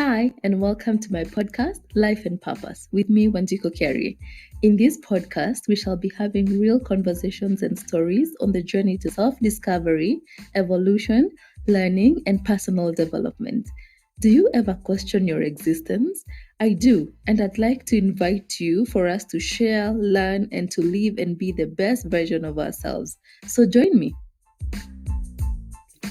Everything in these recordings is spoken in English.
Hi, and welcome to my podcast, Life and Purpose, with me, Wanjiko Kerry. In this podcast, we shall be having real conversations and stories on the journey to self-discovery, evolution, learning, and personal development. Do you ever question your existence? I do, and I'd like to invite you for us to share, learn, and to live and be the best version of ourselves. So join me.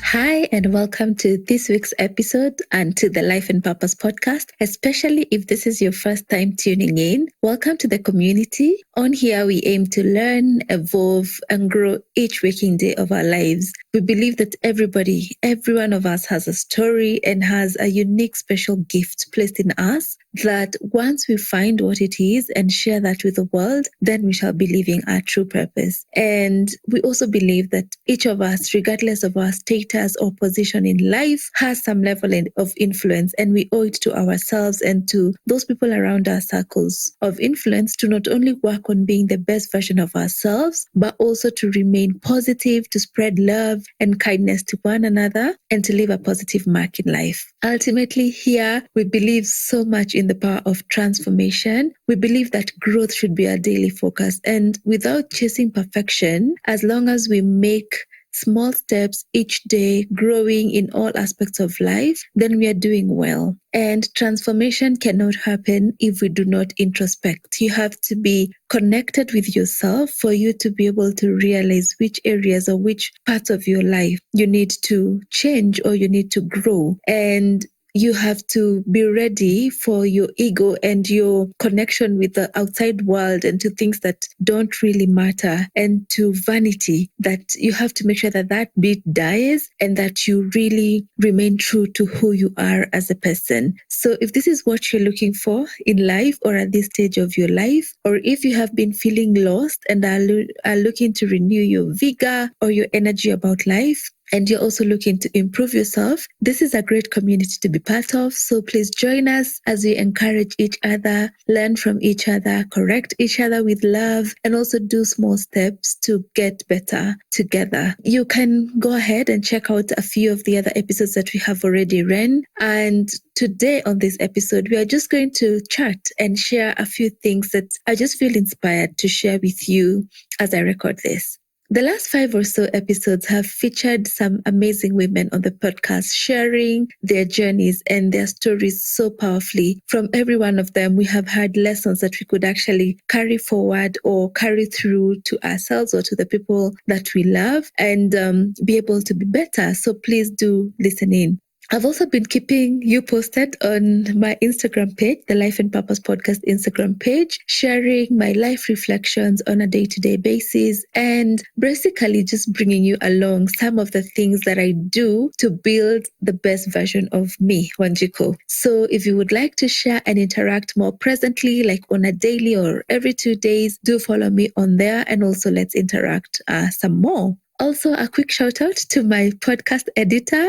Hi, and welcome to this week's episode and to the Life and Purpose podcast. Especially if this is your first time tuning in, welcome to the community. On here, we aim to learn, evolve, and grow each waking day of our lives. We believe that every one of us has a story and has a unique special gift placed in us that once we find what it is and share that with the world, then we shall be living our true purpose. And we also believe that each of us, regardless of our status or position in life, has some level of influence, and we owe it to ourselves and to those people around our circles of influence to not only work on being the best version of ourselves, but also to remain positive, to spread love and kindness to one another, and to leave a positive mark in life. Ultimately, here we believe so much in the power of transformation. We believe that growth should be our daily focus, and without chasing perfection, as long as we make small steps each day, growing in all aspects of life, then we are doing well. And transformation cannot happen if we do not introspect. You have to be connected with yourself for you to be able to realize which areas or which parts of your life you need to change or you need to grow. And you have to be ready for your ego and your connection with the outside world and to things that don't really matter and to vanity, that you have to make sure that that bit dies and that you really remain true to who you are as a person. So if this is what you're looking for in life or at this stage of your life, or if you have been feeling lost and are looking to renew your vigor or your energy about life, and you're also looking to improve yourself, this is a great community to be part of. So please join us as we encourage each other, learn from each other, correct each other with love, and also do small steps to get better together. You can go ahead and check out a few of the other episodes that we have already run. And today on this episode, we are just going to chat and share a few things that I just feel inspired to share with you as I record this. The last 5 or so episodes have featured some amazing women on the podcast, sharing their journeys and their stories so powerfully. From every one of them, we have had lessons that we could actually carry forward or carry through to ourselves or to the people that we love and be able to be better. So please do listen in. I've also been keeping you posted on my Instagram page, the Life and Purpose Podcast Instagram page, sharing my life reflections on a day-to-day basis and basically just bringing you along some of the things that I do to build the best version of me, Wanjiko. So if you would like to share and interact more presently, like on a daily or every 2 days, do follow me on there and also let's interact some more. Also, a quick shout out to my podcast editor.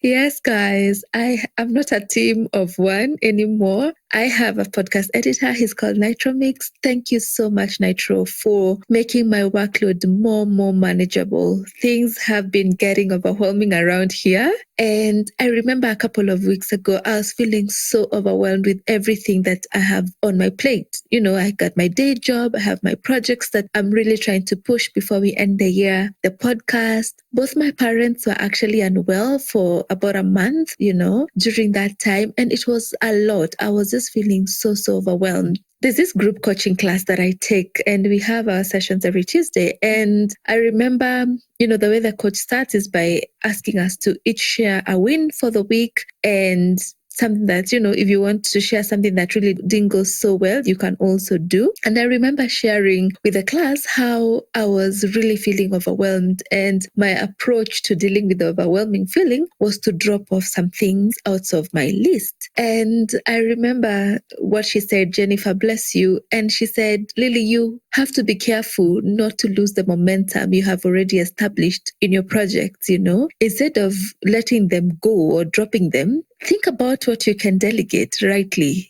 Yes, guys, I am not a team of one anymore. I have a podcast editor. He's called Nitro Mix. Thank you so much, Nitro, for making my workload more manageable. Things have been getting overwhelming around here. And I remember a couple of weeks ago, I was feeling so overwhelmed with everything that I have on my plate. You know, I got my day job. I have my projects that I'm really trying to push before we end the year. The podcast. Both my parents were actually unwell for about a month, during that time. And it was a lot. I was just feeling so overwhelmed. There's this group coaching class that I take and we have our sessions every Tuesday. And I remember, the way the coach starts is by asking us to each share a win for the week and something that, if you want to share something that really didn't go so well, you can also do. And I remember sharing with the class how I was really feeling overwhelmed. And my approach to dealing with the overwhelming feeling was to drop off some things out of my list. And I remember what she said, Jennifer, bless you. And she said, Lily, you have to be careful not to lose the momentum you have already established in your projects, Instead of letting them go or dropping them, think about what you can delegate rightly,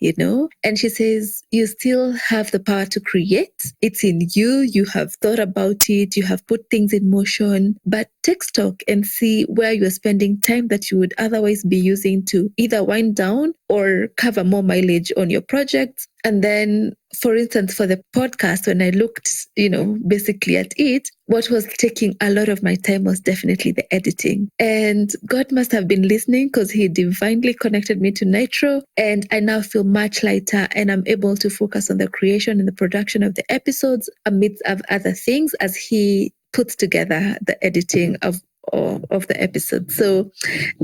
And she says, you still have the power to create. It's in you. You have thought about it. You have put things in motion. But take stock and see where you're spending time that you would otherwise be using to either wind down or cover more mileage on your projects. And then, for instance, for the podcast, when I looked, basically at it, what was taking a lot of my time was definitely the editing. And God must have been listening because He divinely connected me to Nitro. And I now feel much lighter and I'm able to focus on the creation and the production of the episodes amidst of other things as He puts together the editing of the episode. So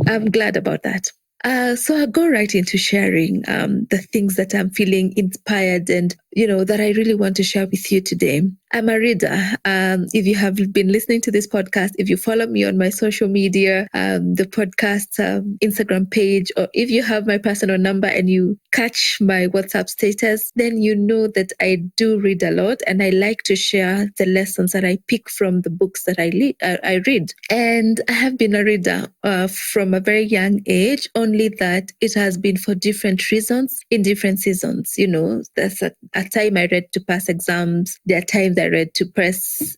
I'm glad about that. So I'll go right into sharing the things that I'm feeling inspired and, that I really want to share with you today. I'm a reader. If you have been listening to this podcast, if you follow me on my social media, the podcast Instagram page, or if you have my personal number and you catch my WhatsApp status, then you know that I do read a lot and I like to share the lessons that I pick from the books that I read. And I have been a reader from a very young age, only that it has been for different reasons in different seasons. There's a time I read to pass exams. There are times I read to pass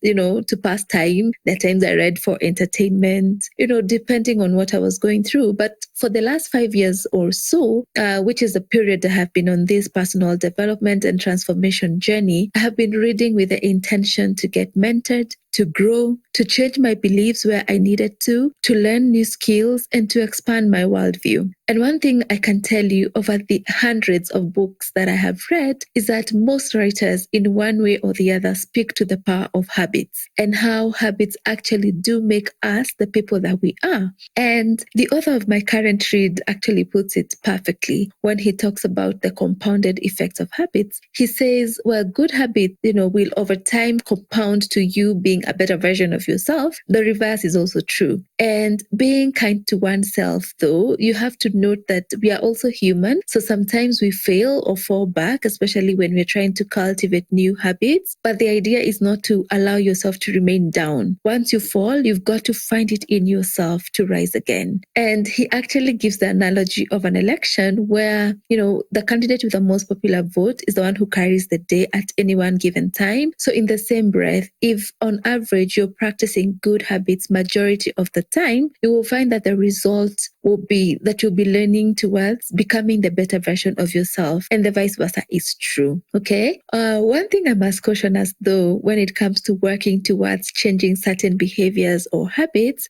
time. There are times I read for entertainment, depending on what I was going through. But for the last 5 years or so, which is the period I have been on this personal development and transformation journey, I have been reading with the intention to get mentored, to grow, to change my beliefs where I needed to learn new skills, and to expand my worldview. And one thing I can tell you over the hundreds of books that I have read is that most writers, in one way or the other, speak to the power of habits and how habits actually do make us the people that we are. And the author of my current read actually puts it perfectly when he talks about the compounded effects of habits. He says, well, good habits, will over time compound to you being a better version of yourself. The reverse is also true. And being kind to oneself, though, you have to note that we are also human. So sometimes we fail or fall back, especially when we're trying to cultivate new habits. But the idea is not to allow yourself to remain down. Once you fall, you've got to find it in yourself to rise again. And he actually gives the analogy of an election where, the candidate with the most popular vote is the one who carries the day at any one given time. So in the same breath, if on average you're practicing good habits majority of the time, you will find that the result will be that you'll be learning towards becoming the better version of yourself, and the vice versa is true. Okay. One thing I must caution us, though, when it comes to working towards changing certain behaviors or habits,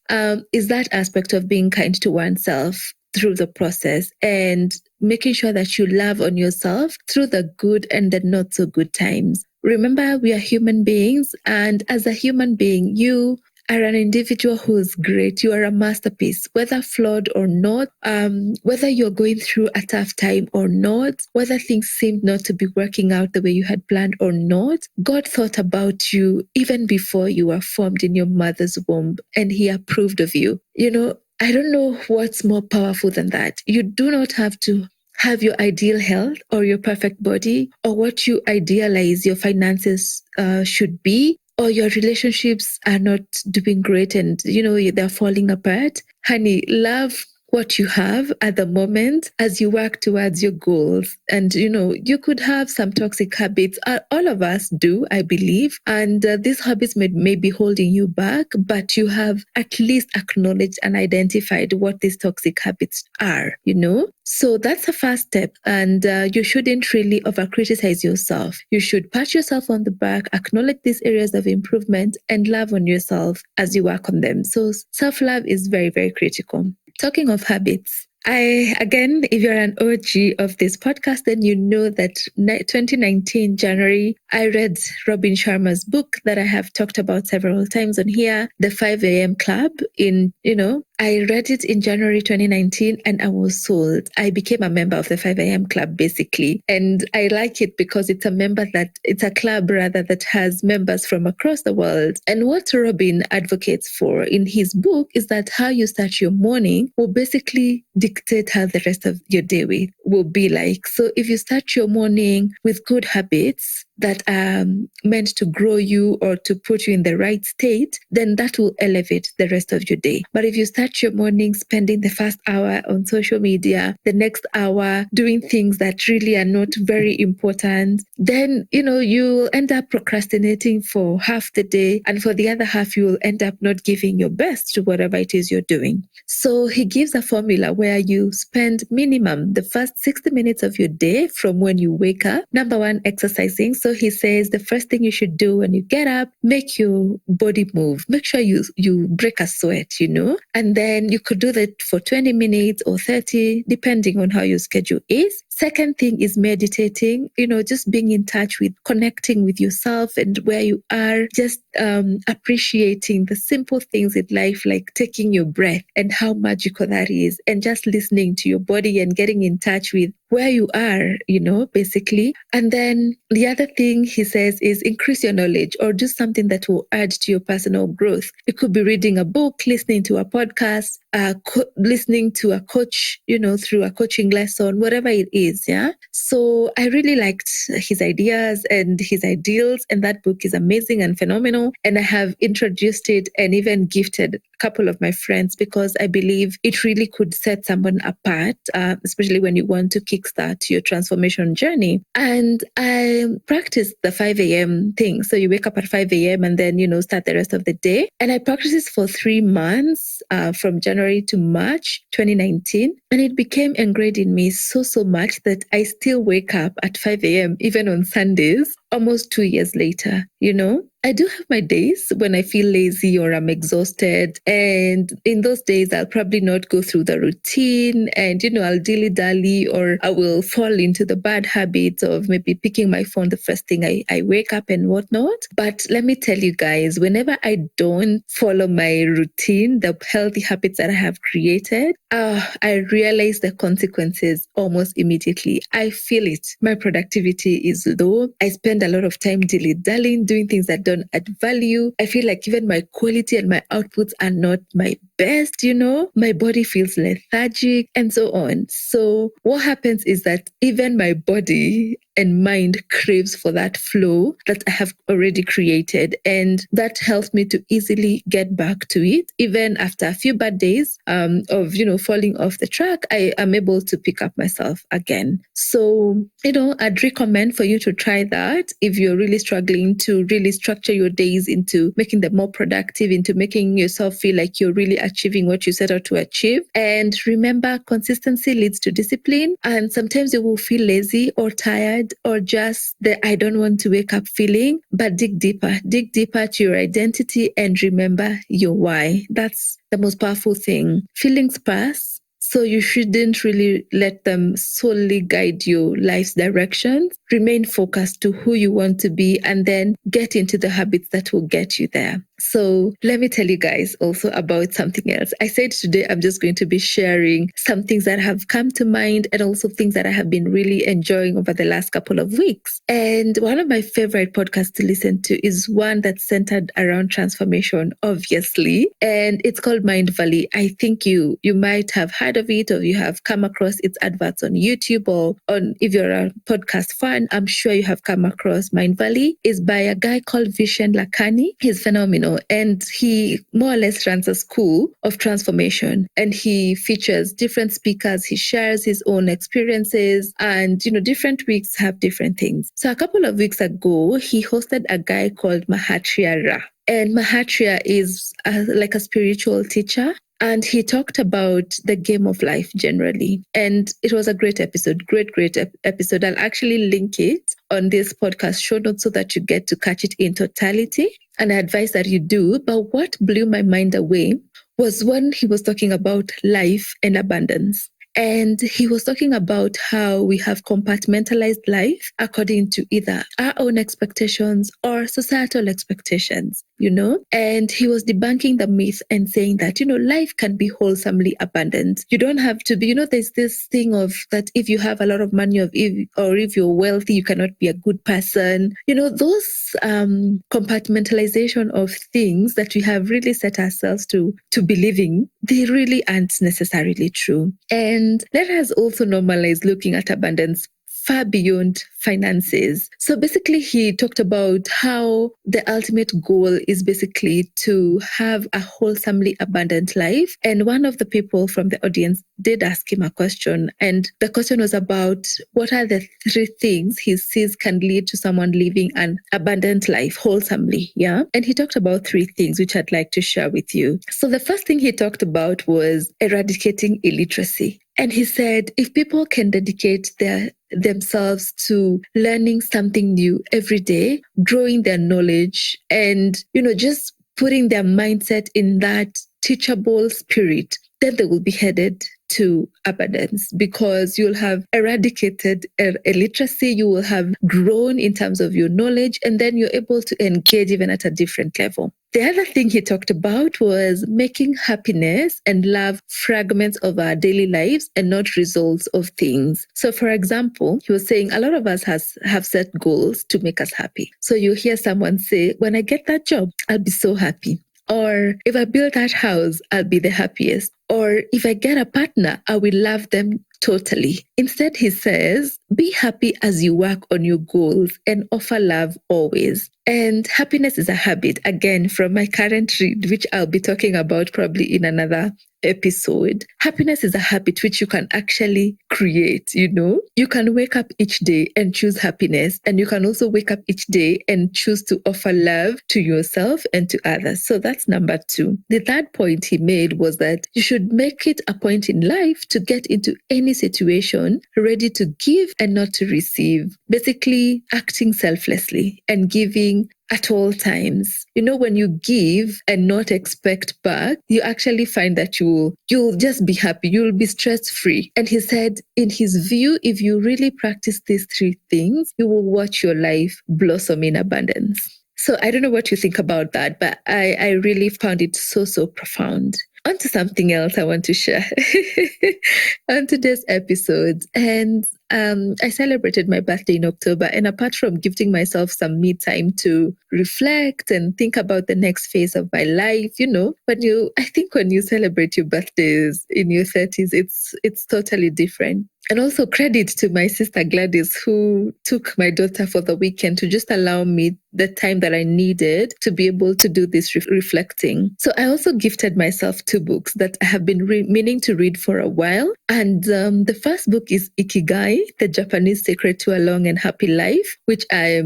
is that aspect of being kind to oneself through the process and making sure that you love on yourself through the good and the not so good times. Remember, we are human beings, and as a human being, you are an individual who's great. You are a masterpiece, whether flawed or not, whether you're going through a tough time or not, whether things seem not to be working out the way you had planned or not. God thought about you even before you were formed in your mother's womb, and He approved of you. I don't know what's more powerful than that. You do not have to have your ideal health or your perfect body or what you idealize your finances should be, or your relationships are not doing great and, they're falling apart. Honey, love what you have at the moment as you work towards your goals. And, you could have some toxic habits. All of us do, I believe. And these habits may be holding you back, but you have at least acknowledged and identified what these toxic habits are, So that's the first step. And you shouldn't really over-criticize yourself. You should pat yourself on the back, acknowledge these areas of improvement, and love on yourself as you work on them. So self-love is very, very critical. Talking of habits, if you're an OG of this podcast, then you know that 2019 January, I read Robin Sharma's book that I have talked about several times on here, The 5 a.m. Club. I read it in January 2019 and I was sold. I became a member of the 5 a.m. Club, basically. And I like it because it's a club that has members from across the world. And what Robin advocates for in his book is that how you start your morning will basically dictate how the rest of your day will be like. So if you start your morning with good habits, that are meant to grow you or to put you in the right state, then that will elevate the rest of your day. But if you start your morning spending the first hour on social media, the next hour doing things that really are not very important, then, you'll end up procrastinating for half the day. And for the other half, you will end up not giving your best to whatever it is you're doing. So he gives a formula where you spend minimum the first 60 minutes of your day from when you wake up. Number one, exercising. So he says the first thing you should do when you get up, make your body move. Make sure you break a sweat, and then you could do that for 20 minutes or 30, depending on how your schedule is. Second thing is meditating, just being in touch with connecting with yourself and where you are, just appreciating the simple things in life, like taking your breath and how magical that is, and just listening to your body and getting in touch with where you are, basically. And then the other thing he says is increase your knowledge or do something that will add to your personal growth. It could be reading a book, listening to a podcast, listening to a coach, through a coaching lesson, whatever it is. Yeah. So I really liked his ideas and his ideals. And that book is amazing and phenomenal. And I have introduced it and even gifted a couple of my friends because I believe it really could set someone apart, especially when you want to kickstart your transformation journey. And I practiced the 5 a.m. thing. So you wake up at 5 a.m. and then, start the rest of the day. And I practiced this for 3 months, from January to March 2019. And it became ingrained in me so much that I still wake up at 5 a.m. even on Sundays, almost 2 years later, I do have my days when I feel lazy or I'm exhausted. And in those days, I'll probably not go through the routine and, I'll dilly-dally, or I will fall into the bad habits of maybe picking my phone the first thing I wake up and whatnot. But let me tell you guys, whenever I don't follow my routine, the healthy habits that I have created, I realize the consequences almost immediately. I feel it. My productivity is low. I spend a lot of time dilly-dallying, doing things that don't add value. I feel like even my quality and my outputs are not my best, my body feels lethargic and so on. So what happens is that even my body and mind craves for that flow that I have already created. And that helps me to easily get back to it. Even after a few bad days of, falling off the track, I am able to pick up myself again. So, I'd recommend for you to try that if you're really struggling to really structure your days into making them more productive, into making yourself feel like you're really achieving what you set out to achieve. And remember, consistency leads to discipline. And sometimes you will feel lazy or tired or just the I don't want to wake up feeling, but dig deeper to your identity and remember your why. That's the most powerful thing. Feelings pass, so you shouldn't really let them solely guide your life's direction. Remain focused to who you want to be and then get into the habits that will get you there. So let me tell you guys also about something else. I said today I'm just going to be sharing some things that have come to mind and also things that I have been really enjoying over the last couple of weeks. And one of my favorite podcasts to listen to is one that's centered around transformation, obviously. And it's called Mind Valley. I think you might have heard of it or you have come across its adverts on YouTube or on, if you're a podcast fan, I'm sure you have come across Mind Valley. It's by a guy called Vishen Lakhiani. He's phenomenal. And he more or less runs a school of transformation and he features different speakers. He shares his own experiences and, different weeks have different things. So a couple of weeks ago, he hosted a guy called Mahatria Ra. And Mahatria is like a spiritual teacher. And he talked about the game of life generally. And it was a great episode, great episode. I'll actually link it on this podcast show notes so that you get to catch it in totality. And I advise that you do. But what blew my mind away was when he was talking about life and abundance. And he was talking about how we have compartmentalized life according to either our own expectations or societal expectations, And he was debunking the myth and saying that, life can be wholesomely abundant. You don't have to be, there's this thing of that if you have a lot of money or if you're wealthy, you cannot be a good person. Those compartmentalization of things that we have really set ourselves to believing, they really aren't necessarily true. And let us also normalize looking at abundance far beyond finances. So basically, he talked about how the ultimate goal is basically to have a wholesomely abundant life. And one of the people from the audience did ask him a question. And the question was about what are the 3 things he sees can lead to someone living an abundant life wholesomely. Yeah. And he talked about 3 things, which I'd like to share with you. So the first thing he talked about was eradicating illiteracy. And he said, if people can dedicate themselves to learning something new every day, growing their knowledge, and, just putting their mindset in that teachable spirit, then they will be headed to abundance, because you'll have eradicated illiteracy, you will have grown in terms of your knowledge, and then you're able to engage even at a different level. The other thing he talked about was making happiness and love fragments of our daily lives and not results of things. So for example, he was saying a lot of us have set goals to make us happy. So you hear someone say, when I get that job, I'll be so happy. Or if I build that house, I'll be the happiest. Or if I get a partner, I will love them totally. Instead, he says, be happy as you work on your goals and offer love always. And happiness is a habit, again, from my current read, which I'll be talking about probably in another episode. Happiness is a habit which you can actually create, You can wake up each day and choose happiness. And you can also wake up each day and choose to offer love to yourself and to others. So that's number 2. The third point he made was that you should make it a point in life to get into any situation ready to give and not to receive. Basically, acting selflessly and giving at all times. When you give and not expect back, you actually find that you'll just be happy. You'll be stress-free. And he said, in his view, if you really practice these 3 things, you will watch your life blossom in abundance. So I don't know what you think about that, but I really found it so, so profound. On to something else I want to share on today's episode. And I celebrated my birthday in October. And apart from gifting myself some me time to reflect and think about the next phase of my life, I think when you celebrate your birthdays in your 30s, it's totally different. And also credit to my sister Gladys, who took my daughter for the weekend to just allow me the time that I needed to be able to do this reflecting. So I also gifted myself 2 books that I have been meaning to read for a while. And the first book is Ikigai, The Japanese Secret to a Long and Happy Life, which I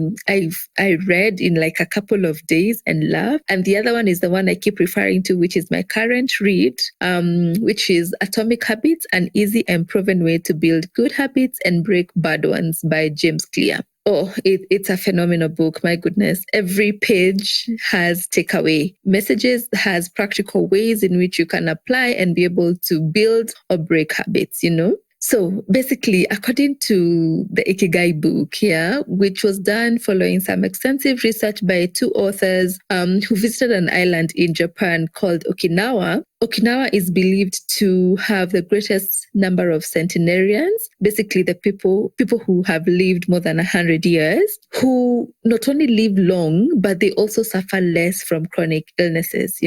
read in like a couple of days and loved. And the other one is the one I keep referring to, which is my current read, which is Atomic Habits, an easy and proven way to build good habits and break bad ones by James Clear. Oh, it's a phenomenal book. My goodness. Every page has takeaway messages, has practical ways in which you can apply and be able to build or break habits, So basically, according to the Ikigai book here, which was done following some extensive research by 2 authors who visited an island in Japan called Okinawa. Okinawa is believed to have the greatest number of centenarians, basically the people who have lived more than 100 years, who not only live long, but they also suffer less from chronic illnesses,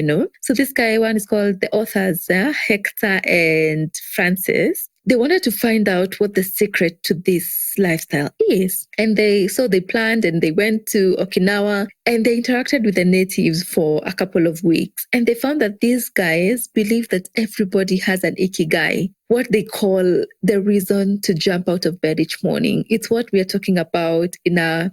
So this guy, one is called the authors, Hector and Francis. They wanted to find out what the secret to this lifestyle is. And they planned and they went to Okinawa and they interacted with the natives for a couple of weeks. And they found that these guys believe that everybody has an Ikigai, what they call the reason to jump out of bed each morning. It's what we are talking about in our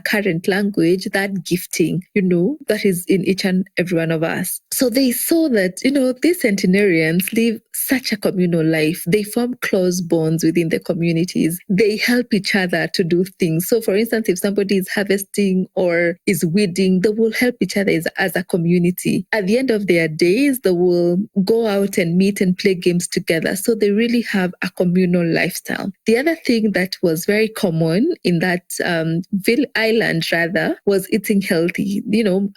current language, that gifting, that is in each and every one of us. So they saw that, these centenarians live such a communal life. They form close bonds within the communities. They help each other to do things. So for instance, if somebody is harvesting or is weeding, they will help each other as a community. At the end of their days, they will go out and meet and play games together. So they really have a communal lifestyle. The other thing that was very common in that island was eating healthy.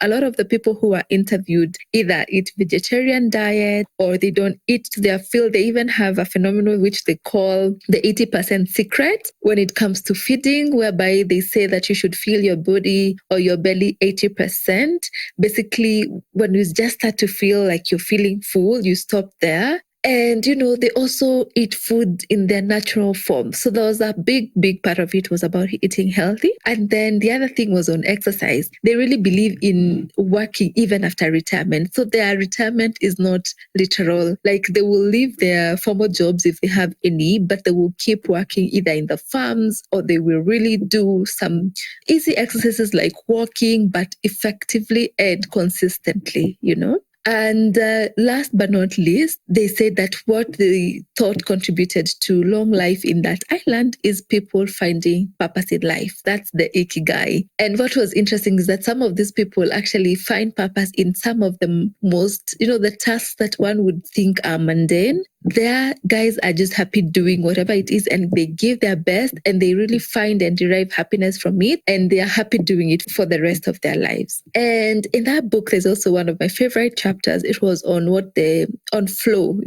A lot of the people who are interviewed either eat vegetarian diet or they don't eat to their fill. They even have a phenomenon which they call the 80% secret when it comes to feeding, whereby they say that you should fill your body or your belly 80%. Basically, when you just start to feel like you're feeling full, you stop there And, they also eat food in their natural form. So there was a big part of it was about eating healthy. And then the other thing was on exercise. They really believe in working even after retirement. So their retirement is not literal. Like they will leave their former jobs if they have any, but they will keep working either in the farms or they will really do some easy exercises like walking, but effectively and consistently, And last but not least, they said that what they thought contributed to long life in that island is people finding purpose in life. That's the Ikigai. And what was interesting is that some of these people actually find purpose in some of the most, the tasks that one would think are mundane. Their guys are just happy doing whatever it is and they give their best and they really find and derive happiness from it and they are happy doing it for the rest of their lives. And in that book, there's also one of my favorite chapters. It was on on flow,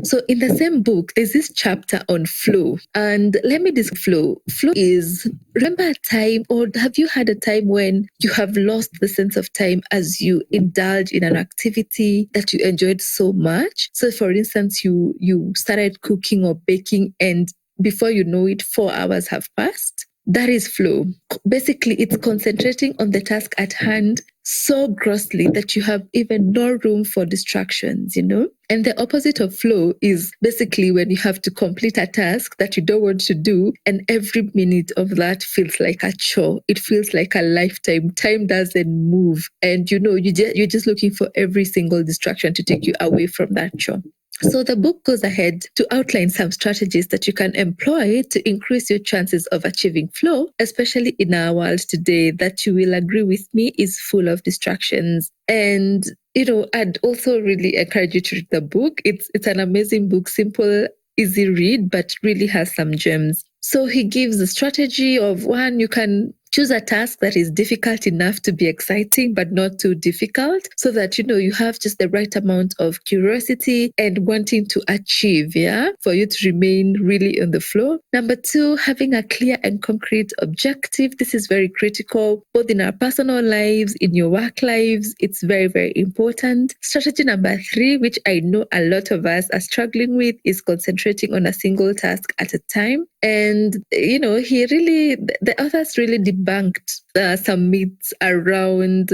So in the same book, there's this chapter on flow. And let me describe flow. Flow is, remember a time or have you had a time when you have lost the sense of time as you indulge in an activity that you enjoyed so much? So for instance, you started cooking or baking and before you know it, 4 hours have passed. That is flow. Basically, it's concentrating on the task at hand so grossly that you have even no room for distractions, And the opposite of flow is basically when you have to complete a task that you don't want to do, and every minute of that feels like a chore. It feels like a lifetime. Time doesn't move. And, you're just looking for every single distraction to take you away from that chore. So the book goes ahead to outline some strategies that you can employ to increase your chances of achieving flow, especially in our world today that you will agree with me is full of distractions. And, I'd also really encourage you to read the book. It's an amazing book, simple, easy read, but really has some gems. So he gives the strategy of one, you can choose a task that is difficult enough to be exciting, but not too difficult, so that, you have just the right amount of curiosity and wanting to achieve, for you to remain really on the flow. Number 2, having a clear and concrete objective. This is very critical, both in our personal lives, in your work lives. It's very, very important. Strategy number 3, which I know a lot of us are struggling with, is concentrating on a single task at a time. And, the authors really debunked some myths around,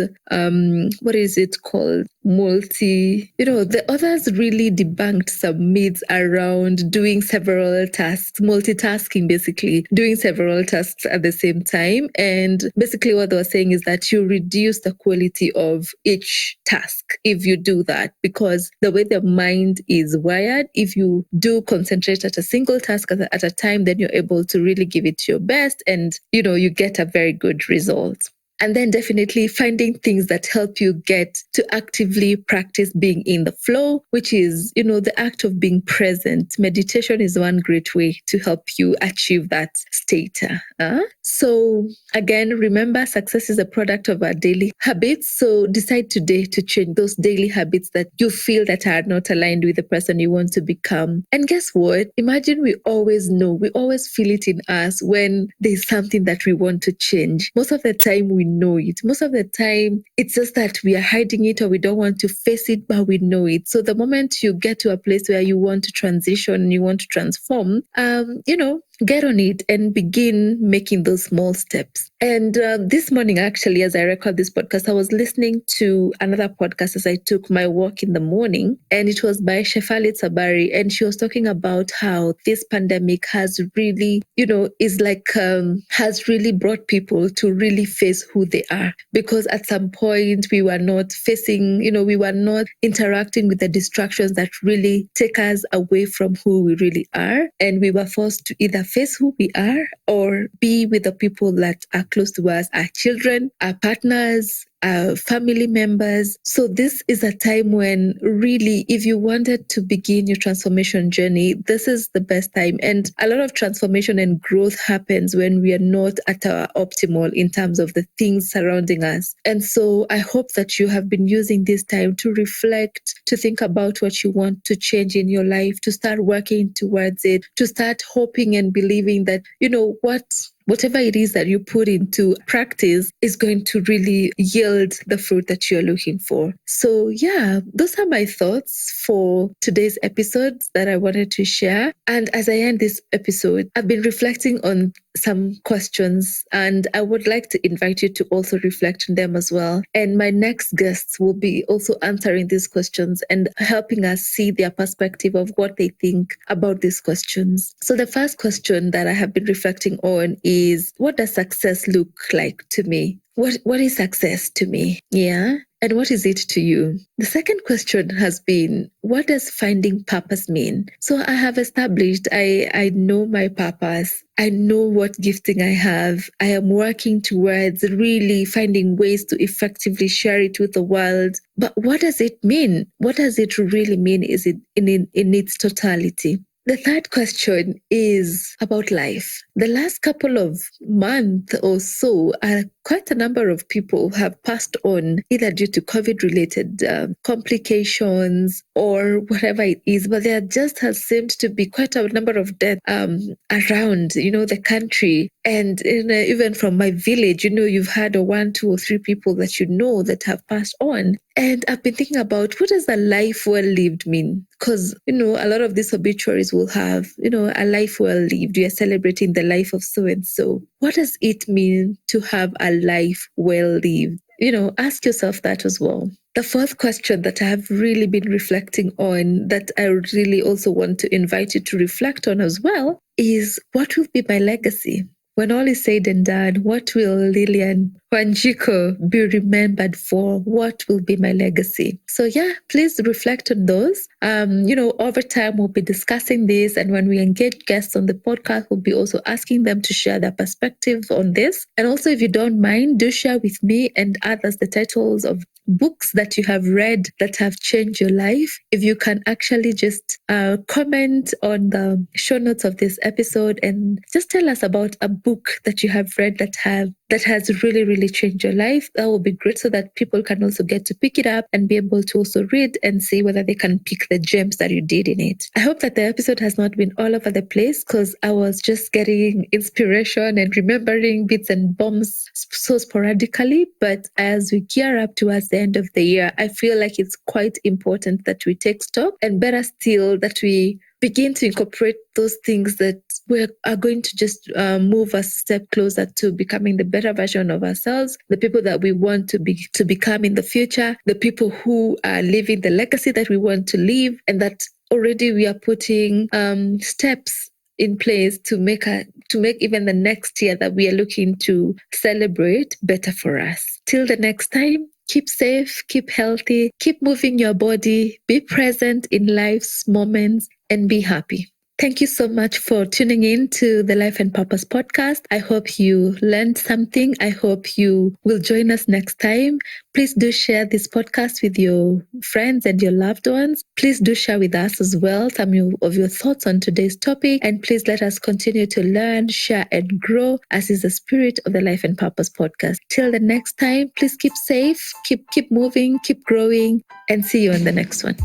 what is it called? The authors really debunked some myths around doing several tasks, multitasking, basically, doing several tasks at the same time. And basically what they were saying is that you reduce the quality of each task if you do that, because the way the mind is wired, if you do concentrate at a single task at a time, then you're able to really give it your best and, you get a very good result. And then definitely finding things that help you get to actively practice being in the flow, which is, the act of being present. Meditation is one great way to help you achieve that state. So again, remember, success is a product of our daily habits. So decide today to change those daily habits that you feel that are not aligned with the person you want to become. And guess what? Imagine we always feel it in us when there's something that we want to change. Most of the time we know it. Most of the time it's just that we are hiding it or we don't want to face it, but we know it. So the moment you get to a place where you want to transition, you want to transform, get on it and begin making those small steps. And this morning, actually, as I record this podcast, I was listening to another podcast as I took my walk in the morning, and it was by Shefali Tsabari, and she was talking about how this pandemic has really, has really brought people to really face who they are. Because at some point we were not facing, we were not interacting with the distractions that really take us away from who we really are, and we were forced to either face who we are or be with the people that are close to us, our children, our partners, our family members. So this is a time when really, if you wanted to begin your transformation journey, this is the best time. And a lot of transformation and growth happens when we are not at our optimal in terms of the things surrounding us. And so I hope that you have been using this time to reflect, to think about what you want to change in your life, to start working towards it, to start hoping and believing that, whatever it is that you put into practice is going to really yield the fruit that you're looking for. So yeah, those are my thoughts for today's episode that I wanted to share. And as I end this episode, I've been reflecting on some questions, and I would like to invite you to also reflect on them as well. And my next guests will be also answering these questions and helping us see their perspective of what they think about these questions. So the first question that I have been reflecting on is, what does success look like to me? What is success to me? Yeah. And what is it to you? The second question has been, what does finding purpose mean? So I have established, I know my purpose. I know what gifting I have. I am working towards really finding ways to effectively share it with the world. But what does it mean? What does it really mean? Is it in its totality? The third question is about life. The last couple of months or so, quite a number of people have passed on either due to COVID-related complications or whatever it is, but there just has seemed to be quite a number of deaths around, the country. And even from my village, you've had one, two, or three people that that have passed on. And I've been thinking about, what does a life well lived mean? Because, a lot of these obituaries will have, a life well lived. We are celebrating the life of so-and-so. What does it mean to have a life well lived? Ask yourself that as well. The fourth question that I have really been reflecting on, that I really also want to invite you to reflect on as well, is, what will be my legacy? When all is said and done, what will Lillian Wanjiko be remembered for? What will be my legacy? So yeah, please reflect on those. Over time we'll be discussing this, and when we engage guests on the podcast, we'll be also asking them to share their perspective on this. And also, if you don't mind, do share with me and others the titles of books that you have read that have changed your life. If you can actually just comment on the show notes of this episode and just tell us about a book that you have read that has really, really changed your life, that will be great, so that people can also get to pick it up and be able to also read and see whether they can pick the gems that you did in it. I hope that the episode has not been all over the place, because I was just getting inspiration and remembering bits and bombs so sporadically. But as we gear up towards the end of the year, I feel like it's quite important that we take stock, and better still, that we begin to incorporate those things that are going to just move us a step closer to becoming the better version of ourselves, the people that we want to become in the future, the people who are living the legacy that we want to leave, and that already we are putting steps in place to make even the next year that we are looking to celebrate better for us. Till the next time, keep safe, keep healthy, keep moving your body, be present in life's moments, and be happy. Thank you so much for tuning in to the Life and Purpose podcast. I hope you learned something. I hope you will join us next time. Please do share this podcast with your friends and your loved ones. Please do share with us as well some of your thoughts on today's topic. And please let us continue to learn, share, and grow, as is the spirit of the Life and Purpose podcast. Till the next time, please keep safe, keep moving, keep growing, and see you on the next one.